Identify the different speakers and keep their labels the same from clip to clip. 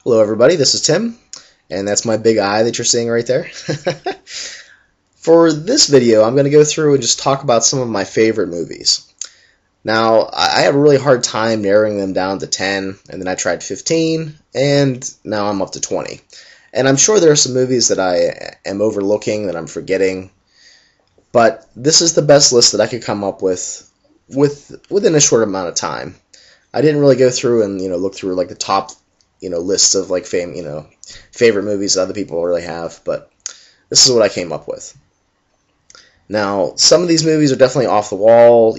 Speaker 1: Hello everybody, this is Tim, and that's my big eye that you're seeing right there. For this video, I'm going to go through and just talk about some of my favorite movies. Now, I have a really hard time narrowing them down to 10, and then I tried 15, and now I'm up to 20. And I'm sure there are some movies that I am overlooking, that I'm forgetting, but this is the best list that I could come up with within a short amount of time. I didn't really go through and look through like the top lists of like favorite movies that other people really have, but this is what I came up with. Now, some of these movies are definitely off the wall.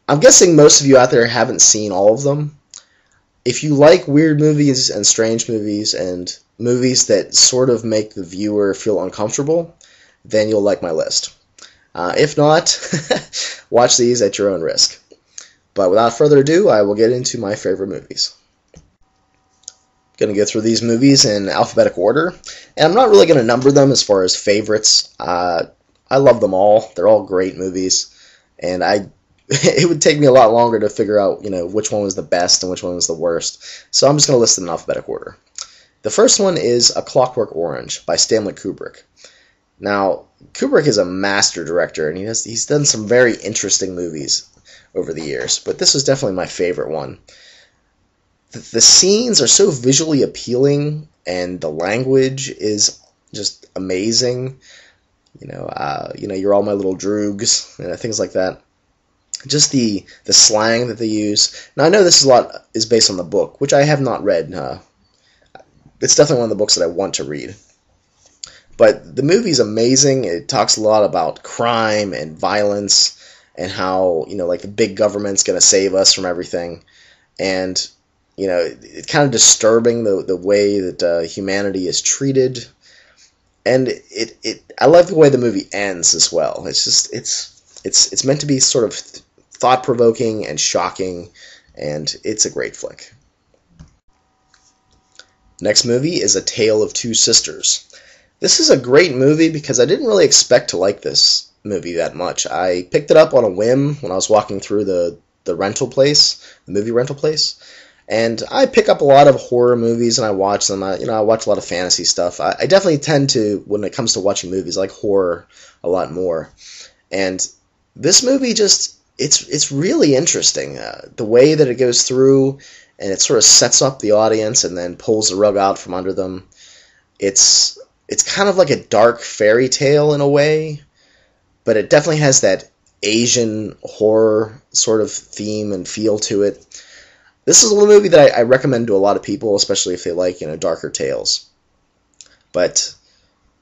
Speaker 1: I'm guessing most of you out there haven't seen all of them. If you like weird movies and strange movies and movies that sort of make the viewer feel uncomfortable, then you'll like my list. If not, watch these at your own risk. But without further ado, I will get into my favorite movies. Going to go through these movies in alphabetical order, and I'm not really going to number them as far as favorites. I love them all. They're all great movies, and it would take me a lot longer to figure out which one was the best and which one was the worst. So I'm just going to list them in alphabetical order. The first one is A Clockwork Orange by Stanley Kubrick. Now, Kubrick is a master director, and he's done some very interesting movies over the years, but this was definitely my favorite one. The scenes are so visually appealing, and the language is just amazing. You're all my little droogs, things like that. Just the slang that they use. Now, I know this is based on the book, which I have not read. It's definitely one of the books that I want to read. But the movie's amazing. It talks a lot about crime and violence and how, like the big government's going to save us from everything. And it's kind of disturbing the way that humanity is treated, and I love the way the movie ends as well. It's meant to be sort of thought-provoking and shocking, and it's a great flick. Next movie is A Tale of Two Sisters. This is a great movie because I didn't really expect to like this movie that much. I picked it up on a whim when I was walking through the rental place, the movie rental place. And I pick up a lot of horror movies and I watch them. I watch a lot of fantasy stuff. I definitely tend to, when it comes to watching movies, I like horror a lot more. And this movie it's really interesting. The way that it goes through, and it sort of sets up the audience and then pulls the rug out from under them. It's kind of like a dark fairy tale in a way, but it definitely has that Asian horror sort of theme and feel to it. This is a movie that I recommend to a lot of people, especially if they like, darker tales. But,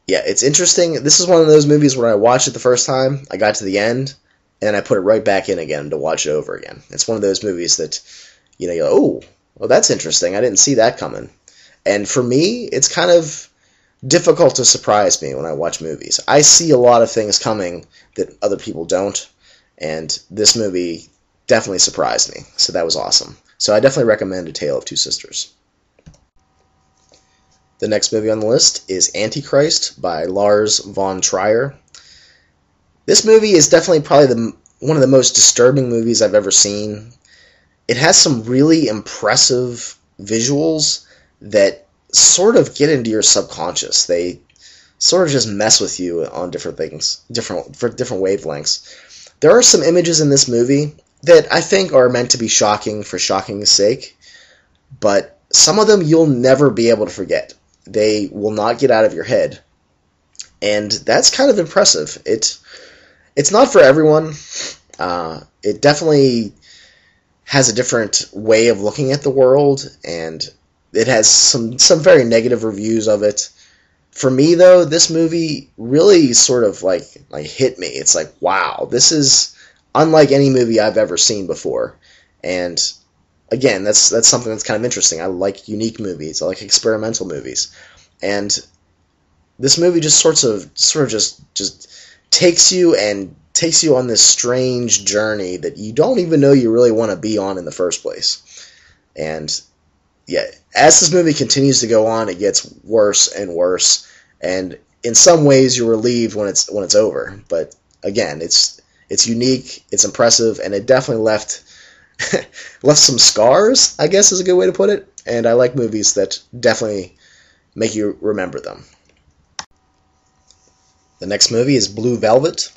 Speaker 1: yeah, it's interesting. This is one of those movies where I watched it the first time, I got to the end, and I put it right back in again to watch it over again. It's one of those movies that, you're like, oh, well, that's interesting. I didn't see that coming. And for me, it's kind of difficult to surprise me when I watch movies. I see a lot of things coming that other people don't, and this movie definitely surprised me, so that was awesome. So I definitely recommend A Tale of Two Sisters. The next movie on the list is Antichrist by Lars von Trier. This movie is definitely probably one of the most disturbing movies I've ever seen. It has some really impressive visuals that sort of get into your subconscious. They sort of just mess with you on different things, for different wavelengths. There are some images in this movie that I think are meant to be shocking for shocking's sake, but some of them you'll never be able to forget. They will not get out of your head, and that's kind of impressive. It's not for everyone. It definitely has a different way of looking at the world, and it has some very negative reviews of it. For me, though, this movie really sort of like hit me. It's like, wow, this is unlike any movie I've ever seen before. And again, that's something that's kind of interesting. I like unique movies. I like experimental movies. And this movie just sort of just takes you on this strange journey that you don't even know you really want to be on in the first place. And yeah, as this movie continues to go on, it gets worse and worse. And in some ways, you're relieved when it's over. But again, it's unique, it's impressive, and it definitely left left some scars, I guess is a good way to put it. And I like movies that definitely make you remember them. The next movie is Blue Velvet.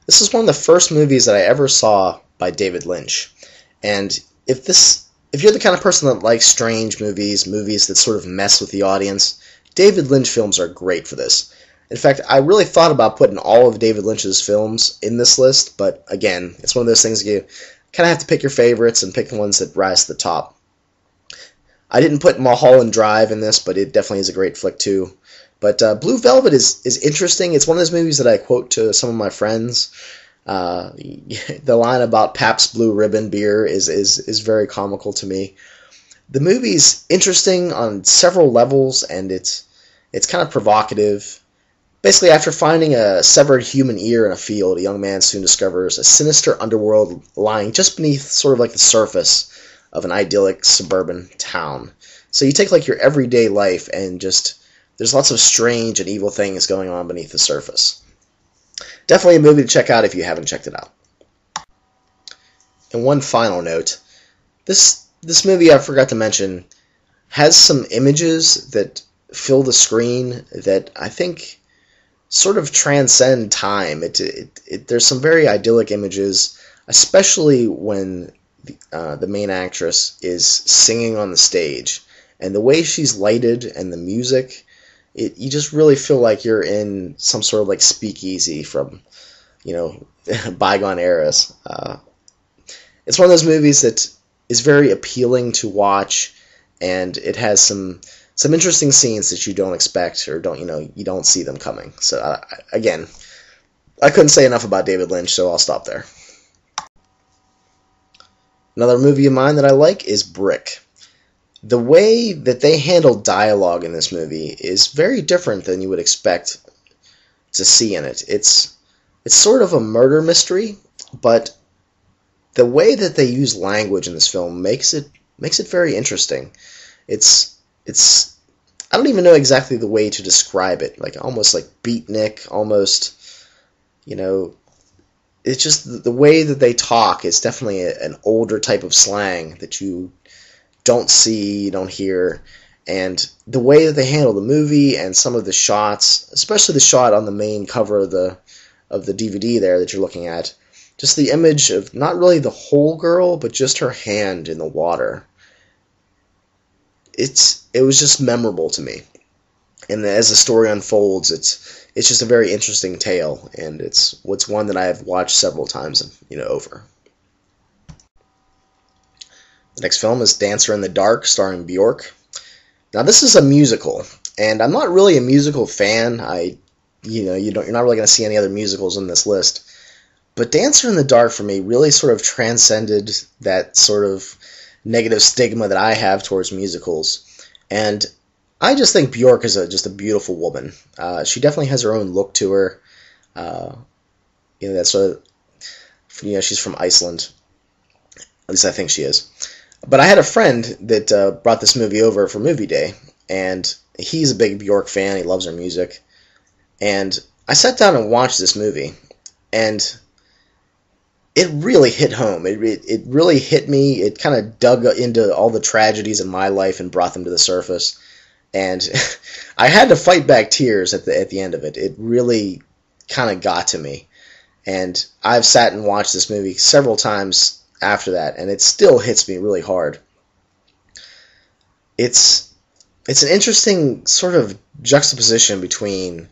Speaker 1: This is one of the first movies that I ever saw by David Lynch. And if you're the kind of person that likes strange movies, movies that sort of mess with the audience, David Lynch films are great for this. In fact, I really thought about putting all of David Lynch's films in this list, but again, it's one of those things you kind of have to pick your favorites and pick the ones that rise to the top. I didn't put Mulholland Drive in this, but it definitely is a great flick too. But Blue Velvet is interesting. It's one of those movies that I quote to some of my friends. The line about Pabst Blue Ribbon beer is very comical to me. The movie's interesting on several levels, and it's kind of provocative. Basically, after finding a severed human ear in a field, a young man soon discovers a sinister underworld lying just beneath sort of like the surface of an idyllic suburban town. So you take like your everyday life and just there's lots of strange and evil things going on beneath the surface. Definitely a movie to check out if you haven't checked it out. And one final note, this movie I forgot to mention has some images that fill the screen that I think sort of transcend time. There's some very idyllic images, especially when the main actress is singing on the stage. And the way she's lighted and the music, you just really feel like you're in some sort of like speakeasy from, bygone eras. It's one of those movies that is very appealing to watch, and it has some interesting scenes that you don't expect or you don't see them coming. So again, I couldn't say enough about David Lynch, so I'll stop there. Another movie of mine that I like is Brick. The way that they handle dialogue in this movie is very different than you would expect to see in it. It's sort of a murder mystery, but the way that they use language in this film makes it very interesting. It's I don't even know exactly the way to describe it. Like almost like beatnik, almost it's just the way that they talk is definitely an older type of slang that you don't see, you don't hear, and the way that they handle the movie and some of the shots, especially the shot on the main cover of the DVD there that you're looking at, just the image of not really the whole girl, but just her hand in the water. It was just memorable to me, and as the story unfolds, it's just a very interesting tale, and it's one that I have watched several times, over. The next film is Dancer in the Dark, starring Bjork. Now, this is a musical, and I'm not really a musical fan. You're not really going to see any other musicals in this list. But Dancer in the Dark, for me, really sort of transcended that sort of negative stigma that I have towards musicals. And I just think Bjork is just a beautiful woman. She definitely has her own look to her. That sort of, she's from Iceland. At least I think she is. But I had a friend that brought this movie over for movie day, and he's a big Bjork fan. He loves her music. And I sat down and watched this movie, and it really hit home. It really hit me. It kind of dug into all the tragedies in my life and brought them to the surface. And I had to fight back tears at the end of it. It really kind of got to me. And I've sat and watched this movie several times after that, and it still hits me really hard. It's an interesting sort of juxtaposition between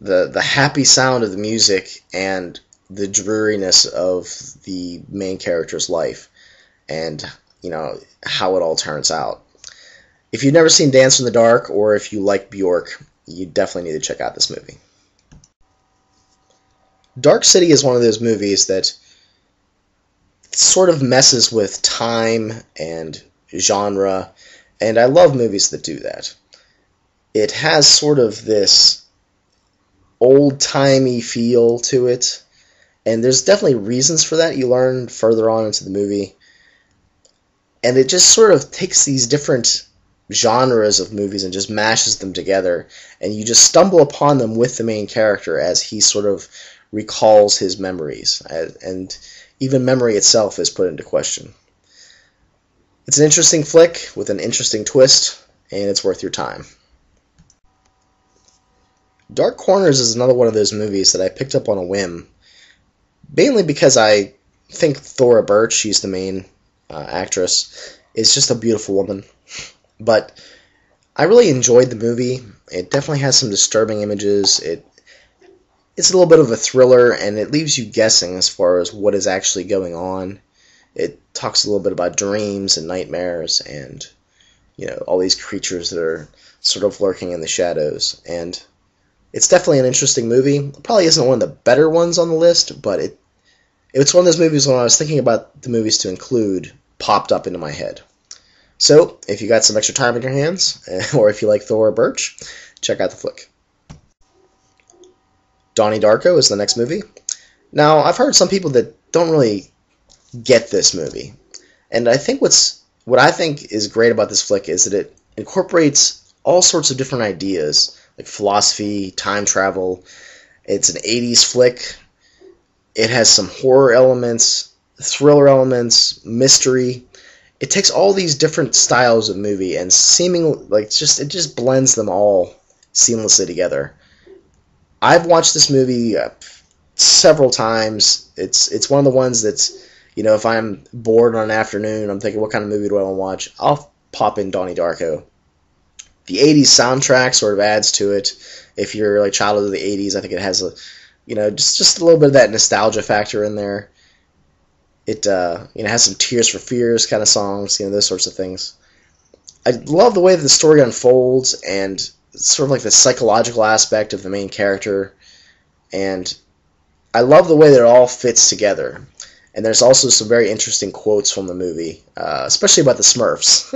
Speaker 1: the happy sound of the music and the dreariness of the main character's life, and how it all turns out. If you've never seen Dance in the Dark, or if you like Bjork, you definitely need to check out this movie. Dark City is one of those movies that sort of messes with time and genre, and I love movies that do that. It has sort of this old-timey feel to it, and there's definitely reasons for that. You learn further on into the movie, and it just sort of takes these different genres of movies and just mashes them together, and you just stumble upon them with the main character as he sort of recalls his memories, and even memory itself is put into question. It's an interesting flick with an interesting twist, and it's worth your time. Dark Corners is another one of those movies that I picked up on a whim, mainly because I think Thora Birch, she's the main actress, is just a beautiful woman. But I really enjoyed the movie. It definitely has some disturbing images. It's a little bit of a thriller, and it leaves you guessing as far as what is actually going on. It talks a little bit about dreams and nightmares and, all these creatures that are sort of lurking in the shadows. And it's definitely an interesting movie. It probably isn't one of the better ones on the list, but it's one of those movies when I was thinking about the movies to include popped up into my head. So, if you got some extra time in your hands, or if you like Thora Birch, check out the flick. Donnie Darko is the next movie. Now, I've heard some people that don't really get this movie. And I think what I think is great about this flick is that it incorporates all sorts of different ideas, like philosophy, time travel. It's an 80s flick. It has some horror elements, thriller elements, mystery. It takes all these different styles of movie and it just blends them all seamlessly together. I've watched this movie several times. It's one of the ones that's, if I'm bored on an afternoon, I'm thinking, what kind of movie do I want to watch? I'll pop in Donnie Darko. The 80s soundtrack sort of adds to it. If you're like childhood of the 80s, I think it has just a little bit of that nostalgia factor in there. It has some Tears for Fears kind of songs, those sorts of things. I love the way that the story unfolds and sort of like the psychological aspect of the main character, and I love the way that it all fits together. And there's also some very interesting quotes from the movie, especially about the Smurfs.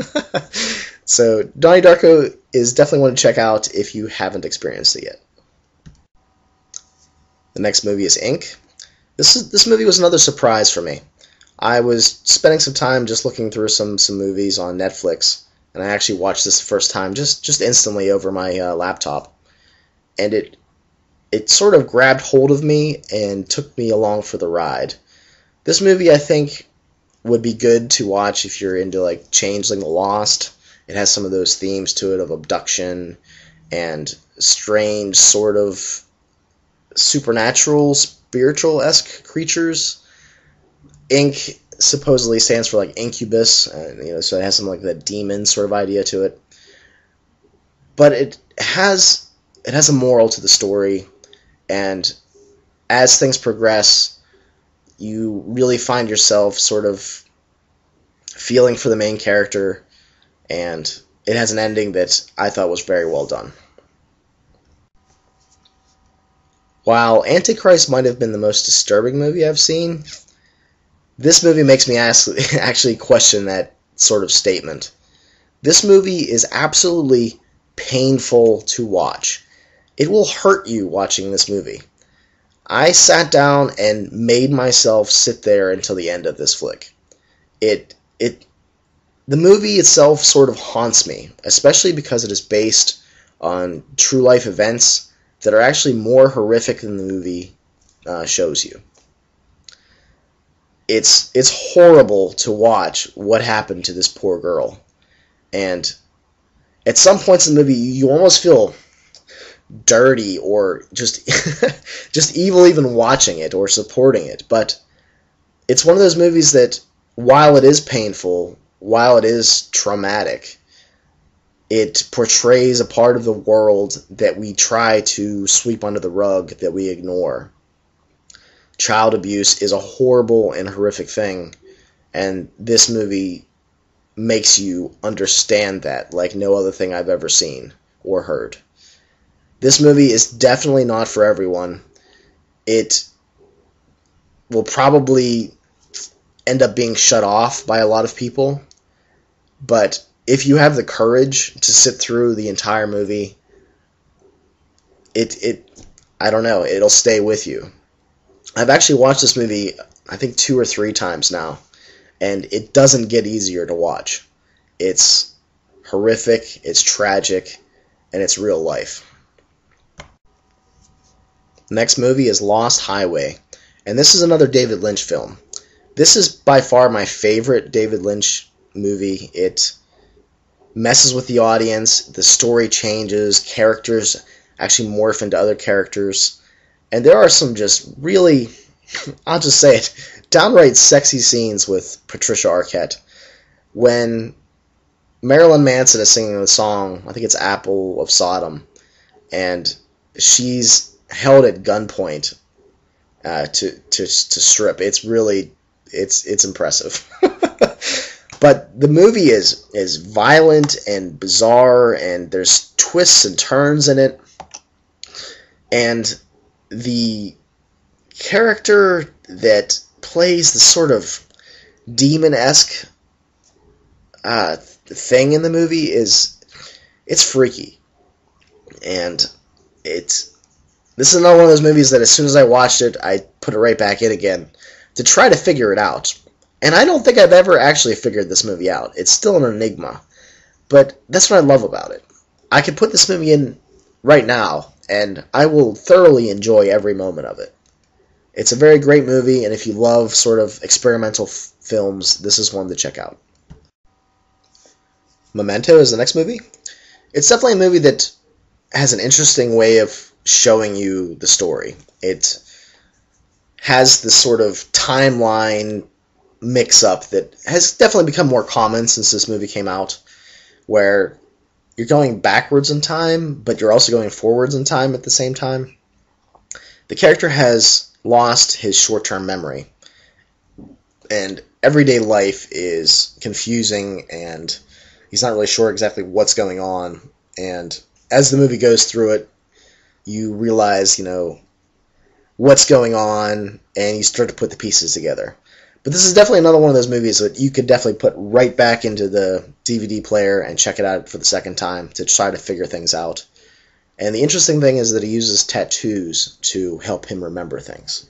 Speaker 1: So Donnie Darko is definitely one to check out if you haven't experienced it yet. The next movie is Ink. This movie was another surprise for me. I was spending some time just looking through some movies on Netflix, and I actually watched this the first time just instantly over my laptop. And it sort of grabbed hold of me and took me along for the ride. This movie, I think, would be good to watch if you're into like Changeling the Lost. It has some of those themes to it of abduction and strange sort of supernatural, spiritual-esque creatures. Ink supposedly stands for like incubus, so it has some like that demon sort of idea to it. But it has a moral to the story, and as things progress, you really find yourself sort of feeling for the main character, and it has an ending that I thought was very well done. While Antichrist might have been the most disturbing movie I've seen, this movie makes me actually question that sort of statement. This movie is absolutely painful to watch. It will hurt you watching this movie. I sat down and made myself sit there until the end of this flick. The movie itself sort of haunts me, especially because it is based on true life events that are actually more horrific than the movie shows you. It's horrible to watch what happened to this poor girl. And at some points in the movie, you almost feel dirty or just just evil even watching it or supporting it. But it's one of those movies that, while it is painful, while it is traumatic, it portrays a part of the world that we try to sweep under the rug, that we ignore. Child abuse is a horrible and horrific thing, and this movie makes you understand that like no other thing I've ever seen or heard. This movie is definitely not for everyone. It will probably end up being shut off by a lot of people, but if you have the courage to sit through the entire movie, I don't know, it'll stay with you. I've actually watched this movie, I think 2 or 3 times now, and it doesn't get easier to watch. It's horrific, it's tragic, and it's real life. The next movie is Lost Highway, and this is another David Lynch film. This is by far my favorite David Lynch movie. It messes with the audience, the story changes, characters actually morph into other characters, and there are some just really, I'll just say it, downright sexy scenes with Patricia Arquette. When Marilyn Manson is singing the song, I think it's Apple of Sodom, and she's held at gunpoint to strip. It's really, it's impressive. But the movie is violent and bizarre, and there's twists and turns in it. And the character that plays the sort of demon-esque thing in the movie it's freaky. And this is another one of those movies that as soon as I watched it, I put it right back in again to try to figure it out. And I don't think I've ever actually figured this movie out. It's still an enigma. But that's what I love about it. I could put this movie in right now, and I will thoroughly enjoy every moment of it. It's a very great movie, and if you love sort of experimental films, this is one to check out. Memento is the next movie. It's definitely a movie that has an interesting way of showing you the story. It has this sort of timeline mix-up that has definitely become more common since this movie came out, where you're going backwards in time, but you're also going forwards in time at the same time. The character has lost his short-term memory, and everyday life is confusing, and he's not really sure exactly what's going on. And as the movie goes through it, you realize, what's going on, and you start to put the pieces together. But this is definitely another one of those movies that you could definitely put right back into the DVD player and check it out for the second time to try to figure things out. And the interesting thing is that he uses tattoos to help him remember things.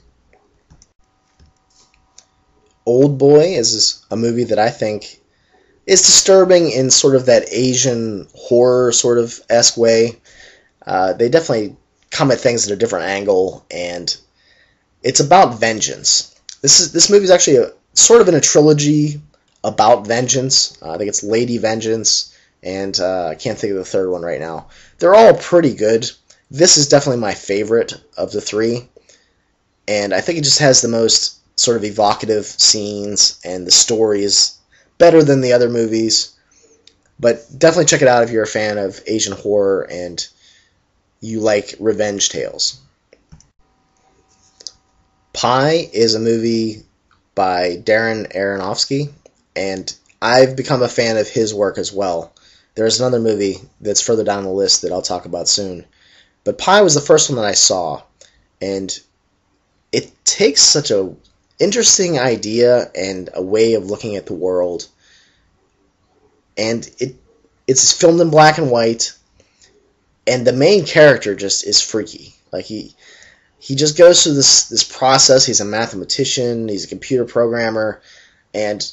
Speaker 1: Old Boy is a movie that I think is disturbing in sort of that Asian horror sort of esque way. They definitely come at things at a different angle, and it's about vengeance. This movie is actually sort of in a trilogy about vengeance. I think it's Lady Vengeance, and I can't think of the third one right now. They're all pretty good. This is definitely my favorite of the three, and I think it just has the most sort of evocative scenes, and the story is better than the other movies. But definitely check it out if you're a fan of Asian horror and you like revenge tales. Pi is a movie by Darren Aronofsky, and I've become a fan of his work as well. There's another movie that's further down the list that I'll talk about soon. But Pi was the first one that I saw, and it takes such a interesting idea and a way of looking at the world, and it's filmed in black and white, and the main character just is freaky. Like he just goes through this process. He's a mathematician, he's a computer programmer, and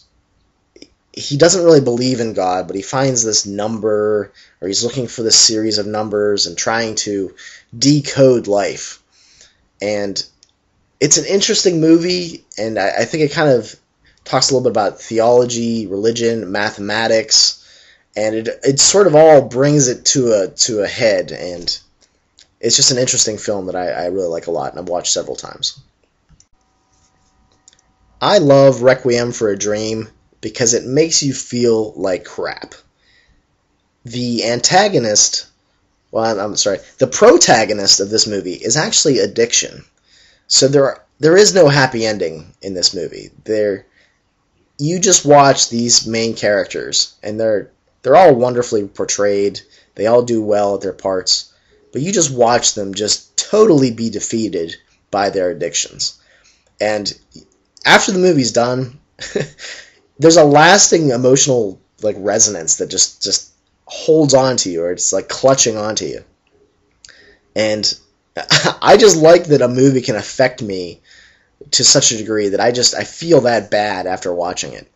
Speaker 1: he doesn't really believe in God, but he finds this number, or he's looking for this series of numbers and trying to decode life. And it's an interesting movie, and I think it kind of talks a little bit about theology, religion, mathematics, and it sort of all brings it to a head, and it's just an interesting film that I really like a lot, and I've watched several times. I love Requiem for a Dream because it makes you feel like crap. The antagonist, the protagonist of this movie is actually addiction. So there is no happy ending in this movie. You just watch these main characters, and they're all wonderfully portrayed. They all do well at their parts. But you just watch them just totally be defeated by their addictions. And after the movie's done, there's a lasting emotional resonance that just holds on to you, or it's like clutching onto you. And I just like that a movie can affect me to such a degree that I feel that bad after watching it.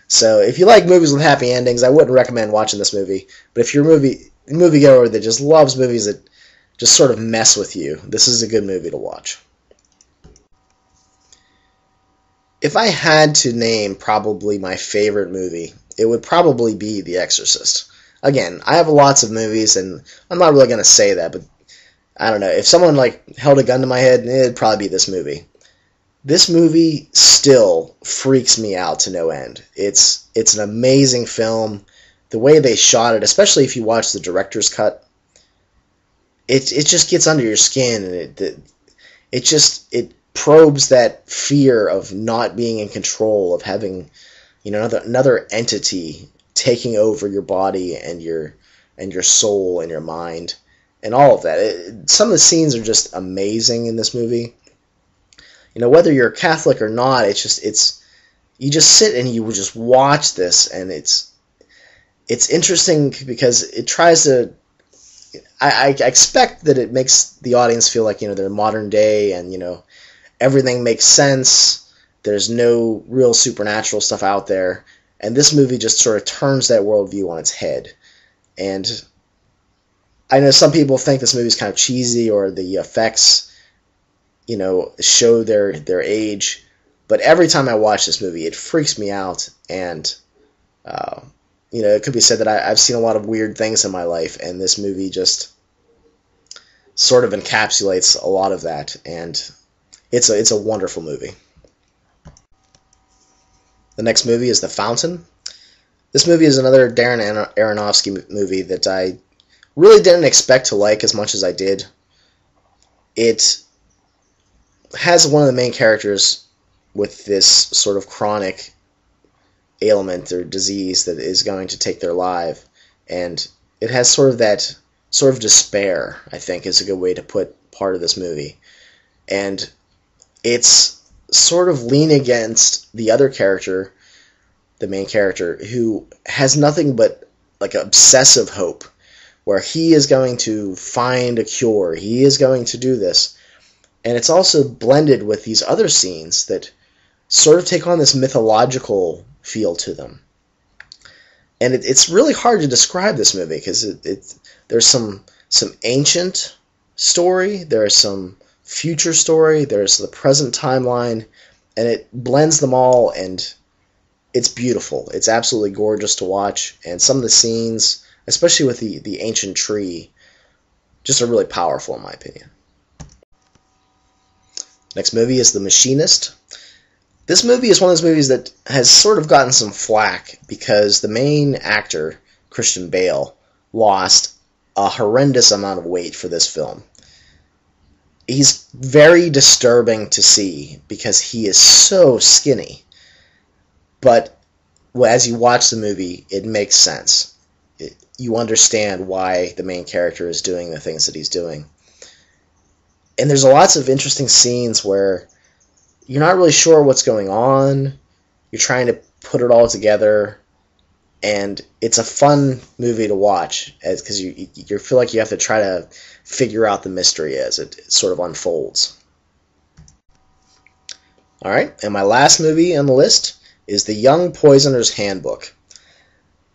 Speaker 1: So if you like movies with happy endings, I wouldn't recommend watching this movie. But if you're a moviegoer that just loves movies that just sort of mess with you, this is a good movie to watch. If I had to name probably my favorite movie, it would probably be The Exorcist. Again, I have lots of movies, and I'm not really going to say that, but I don't know. If someone like held a gun to my head, it'd probably be this movie. This movie still freaks me out to no end. It's an amazing film. The way they shot it, especially if you watch the director's cut, it just gets under your skin, and it probes that fear of not being in control, of having, you know, another entity taking over your body and your soul and your mind and all of that. Some of the scenes are just amazing in this movie. You know, whether you're Catholic or not, you just sit and you just watch this, and it's interesting because it tries to. I expect that it makes the audience feel like, you know, they're modern day, and, you know, everything makes sense. There's no real supernatural stuff out there, and this movie just sort of turns that worldview on its head. And I know some people think this movie's kind of cheesy, or the effects, you know, show their age, but every time I watch this movie, it freaks me out. And you know, it could be said that I've seen a lot of weird things in my life, and this movie just sort of encapsulates a lot of that, and it's a wonderful movie. The next movie is The Fountain. This movie is another Darren Aronofsky movie that I really didn't expect to like as much as I did. It has one of the main characters with this sort of chronic ailment or disease that is going to take their life, and it has sort of that sort of despair, I think is a good way to put part of this movie. And it's sort of leaning against the other character, the main character, who has nothing but like obsessive hope, where he is going to find a cure, he is going to do this. And it's also blended with these other scenes that sort of take on this mythological feel to them. And it's really hard to describe this movie, because there's some ancient story, there's some future story, there's the present timeline, and it blends them all, and it's beautiful. It's absolutely gorgeous to watch, and some of the scenes, especially with the ancient tree, just are really powerful in my opinion. Next movie is The Machinist. This movie is one of those movies that has sort of gotten some flack because the main actor, Christian Bale, lost a horrendous amount of weight for this film. He's very disturbing to see because he is so skinny. But as you watch the movie, it makes sense. You understand why the main character is doing the things that he's doing. And there's lots of interesting scenes where you're not really sure what's going on. You're trying to put it all together, and it's a fun movie to watch because you feel like you have to try to figure out the mystery as it sort of unfolds. All right, and my last movie on the list is The Young Poisoner's Handbook.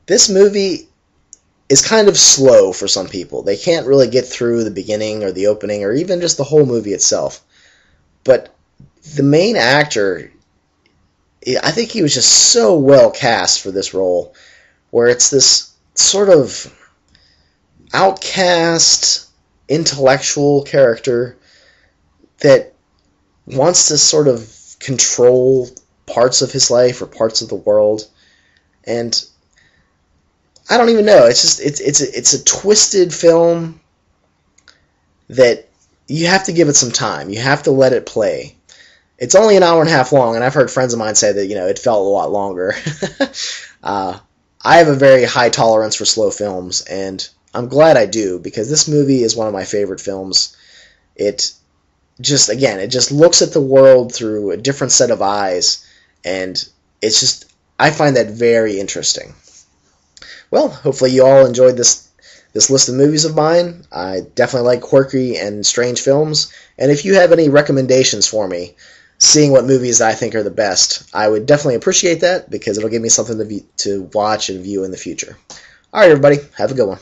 Speaker 1: This movie is kind of slow for some people. They can't really get through the beginning or the opening or even just the whole movie itself. But the main actor, I think he was just so well cast for this role, where it's this sort of outcast, intellectual character that wants to sort of control parts of his life or parts of the world. And I don't even know. It's just it's a twisted film that you have to give it some time. You have to let it play. It's only an hour and a half long, and I've heard friends of mine say that, you know, it felt a lot longer. I have a very high tolerance for slow films, and I'm glad I do, because this movie is one of my favorite films. It just looks at the world through a different set of eyes, and I find that very interesting. Well, hopefully you all enjoyed this list of movies of mine. I definitely like quirky and strange films, and if you have any recommendations for me, seeing what movies I think are the best, I would definitely appreciate that, because it'll give me something to watch and view in the future. Alright everybody, have a good one.